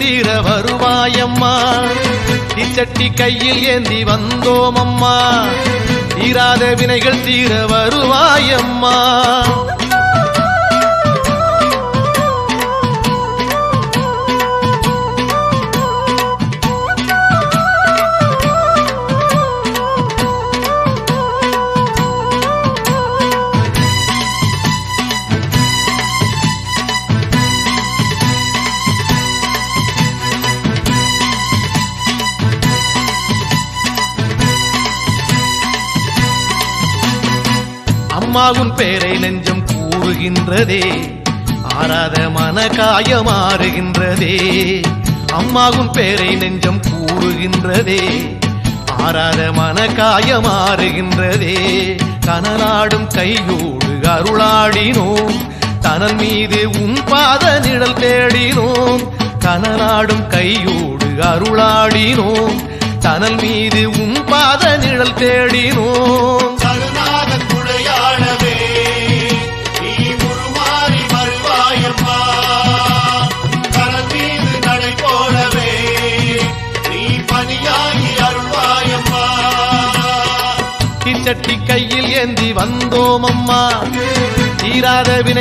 தீர வருவாயம்மா. இச்சட்டி கையில் ஏந்தி வந்தோம் அம்மா, தீராத வினைகள் தீர வருவாயம்மா. அம்மாவும் பேரை நெஞ்சம் கூறுகின்றதே, ஆராத மன காயமாறுகின்றதே. அம்மாவும் பேரை நெஞ்சம் கூறுகின்றதே, ஆராத மன காயமாறுகின்றதே. கனலாடும் கையோடு அருளாடினோம், தனல் மீது உன் பாத நிழல் தேடினோம். கனலாடும் கையோடு அருளாடினோம், தனல் மீது உன் பாத நிழல் தேடினோம். சட்டி கையில் ஏந்தி வந்தோம் அம்மா, தீராத வினைகள்